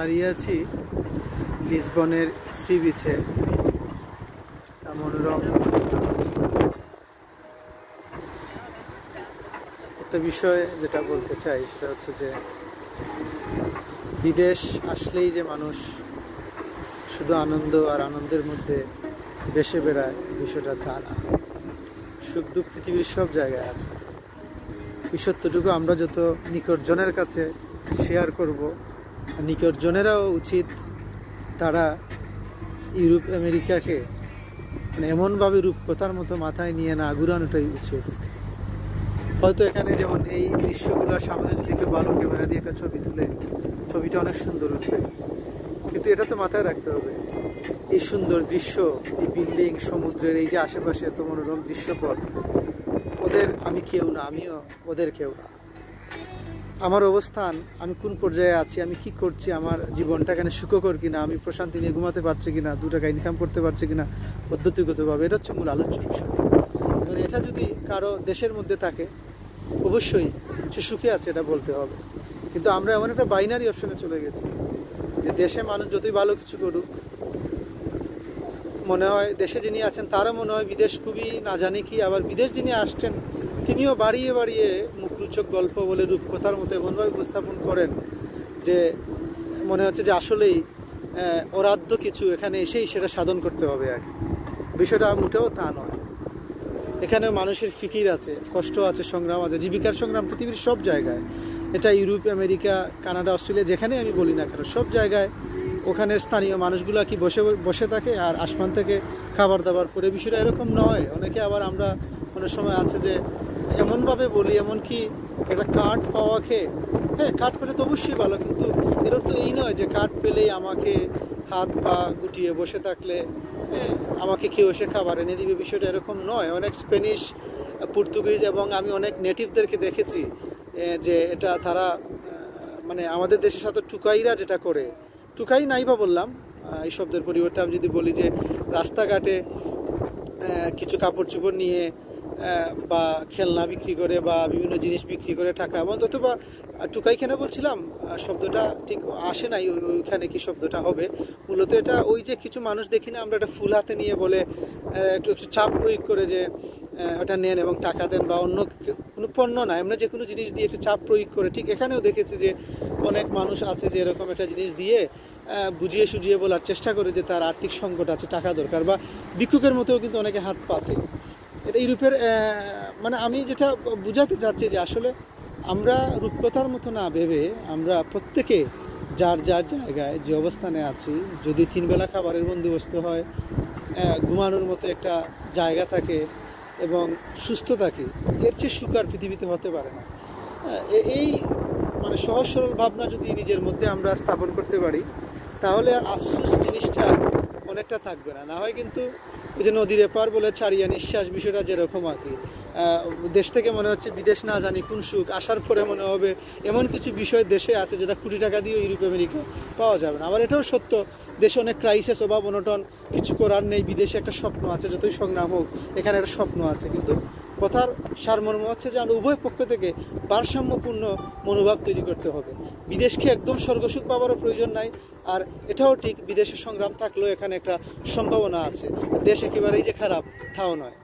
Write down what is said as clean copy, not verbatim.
দাঁড়িয়ে আছি লিসবনের সি বিচে। মনোরম একটা বিষয় যেটা বলতে চাই সেটা হচ্ছে যে বিদেশ আসলেই যে মানুষ শুধু আনন্দ আর আনন্দের মধ্যে দেশে বেড়ায় বিষয়টা তা না। সুখ দুঃখ পৃথিবীর সব জায়গায় আছে। এই সত্যটুকু আমরা যত নিকটজনের কাছে শেয়ার করব, নিকটজনেরাও উচিত তারা ইউরোপ আমেরিকাকে মানে এমনভাবে রূপকথার মতো মাথায় নিয়ে না ঘুরানোটাই উচিত। হয়তো এখানে যেমন এই দৃশ্যগুলোর সামনে যদি কেউ ভালো ক্যামেরা দিয়ে একটা ছবি তুলে ছবিটা অনেক সুন্দর উঠবে, কিন্তু এটা তো মাথায় রাখতে হবে এই সুন্দর দৃশ্য, এই বিল্ডিং, সমুদ্রের এই যে আশেপাশে এত মনোরম দৃশ্যপট, ওদের আমি কেউ না, আমিও ওদের কেউ না। আমার অবস্থান, আমি কোন পর্যায়ে আছি, আমি কি করছি, আমার জীবনটা এখানে সুখকর কিনা, আমি প্রশান্তি নিয়ে ঘুমাতে পারছি কিনা, 2 টাকা ইনকাম করতে পারছি কিনা পদ্ধতিগতভাবে, এটা হচ্ছে মূল আলোচ্য বিষয়। এবং এটা যদি কারো দেশের মধ্যে থাকে অবশ্যই সে সুখে আছে এটা বলতে হবে। কিন্তু আমরা এমন একটা বাইনারি অপশনে চলে গেছি যে দেশে মানুষ যতই ভালো কিছু করুক, মনে হয় দেশে যিনি আছেন তারও মনে হয় বিদেশ খুবই না জানি কি, আবার বিদেশ যিনি আসছেন তিনিও বাড়িয়ে বাড়িয়ে মুখরোচক গল্প বলে রূপকথার মতো এমনভাবে উপস্থাপন করেন যে মনে হচ্ছে যে আসলেই অরাধ্য কিছু এখানে এসেই সেটা সাধন করতে হবে আগে। বিষয়টা মোটেও তা নয়। এখানে মানুষের ফিকির আছে, কষ্ট আছে, সংগ্রাম আছে, জীবিকার সংগ্রাম পৃথিবীর সব জায়গায়। এটা ইউরোপ, আমেরিকা, কানাডা, অস্ট্রেলিয়া, যেখানে আমি বলি না কেন, সব জায়গায় ওখানের স্থানীয় মানুষগুলো কি বসে থাকে আর আসমান থেকে খাবার দাবার পরে, বিষয়টা এরকম নয়। অনেকে আবার আমরা অনেক সময় আছে যে এমনভাবে বলি, এমনকি একটা কার্ড পাওয়া খেয়ে, হ্যাঁ কার্ড পেলে তো অবশ্যই ভালো, কিন্তু এর তো এই নয় যে কার্ড পেলেই আমাকে হাত পা গুটিয়ে বসে থাকলে আমাকে কেউ এসে খাবার এনে দিবে, বিষয়টা এরকম নয়। অনেক স্প্যানিশ, পর্তুগিজ এবং আমি অনেক নেটিভদেরকে দেখেছি যে এটা তারা মানে আমাদের দেশের সাথে টুকাইরা যেটা করে, টুকাই নাই বা বললাম এই শব্দের পরিবর্তে আমি যদি বলি যে রাস্তাঘাটে কিছু কাপড় চোপড় নিয়ে বা খেলনা বিক্রি করে বা বিভিন্ন জিনিস বিক্রি করে টাকা, এবং অথবা টুকাই কেন বলছিলাম শব্দটা ঠিক আসে নাই ওইখানে কি শব্দটা হবে, মূলত এটা ওই যে কিছু মানুষ দেখি না আমরা একটা ফুল হাতে নিয়ে বলে একটু চাপ প্রয়োগ করে যে ওটা নেন এবং টাকা দেন, বা অন্য কোনো পণ্য না, আমরা যে কোনো জিনিস দিয়ে একটু চাপ প্রয়োগ করে, ঠিক এখানেও দেখেছি যে অনেক মানুষ আছে যে এরকম একটা জিনিস দিয়ে বুঝিয়ে সুঝিয়ে বলার চেষ্টা করে যে তার আর্থিক সংকট আছে, টাকা দরকার, বা ভিক্ষুকের মতেও কিন্তু অনেকে হাত পাতে। এটা ইউরোপের মানে আমি যেটা বুঝাতে চাচ্ছি যে আসলে আমরা রূপকথার মতো না ভেবে আমরা প্রত্যেকে যার যার জায়গায় যে অবস্থানে আছি, যদি 3 বেলা খাবারের বন্দোবস্ত হয়, ঘুমানোর মতো একটা জায়গা থাকে এবং সুস্থ থাকি, এর চেয়ে সুখ আর পৃথিবীতে হতে পারে না। এই মানে সহজ সরল ভাবনা যদি নিজের মধ্যে আমরা স্থাপন করতে পারি, তাহলে আর আফসোস জিনিসটা অনেকটা থাকবে না। না হয় কিন্তু এই যে নদীর এপার বলে ছাড়িয়া নিঃশ্বাস, বিষয়টা যেরকম আর কি, দেশ থেকে মনে হচ্ছে বিদেশ না জানি কোন সুখ, আসার পরে মনে হবে এমন কিছু বিষয় দেশে আছে যেটা কোটি টাকা দিয়েও ইউরোপ আমেরিকা পাওয়া যাবে না। আবার এটাও সত্য, দেশে অনেক ক্রাইসিস, অভাব অনটন, কিছু করার নেই, বিদেশে একটা স্বপ্ন আছে, যতই সংগ্রাম হোক এখানে একটা স্বপ্ন আছে। কিন্তু কথার সারমর্ম হচ্ছে যে আমরা উভয় পক্ষ থেকে ভারসাম্যপূর্ণ মনোভাব তৈরি করতে হবে। বিদেশকে একদম স্বর্গসুখ পাওয়ারও প্রয়োজন নাই, আর এটাও ঠিক বিদেশের সংগ্রাম থাকলেও এখানে একটা সম্ভাবনা আছে, দেশ একেবারেই যে খারাপ তাও নয়।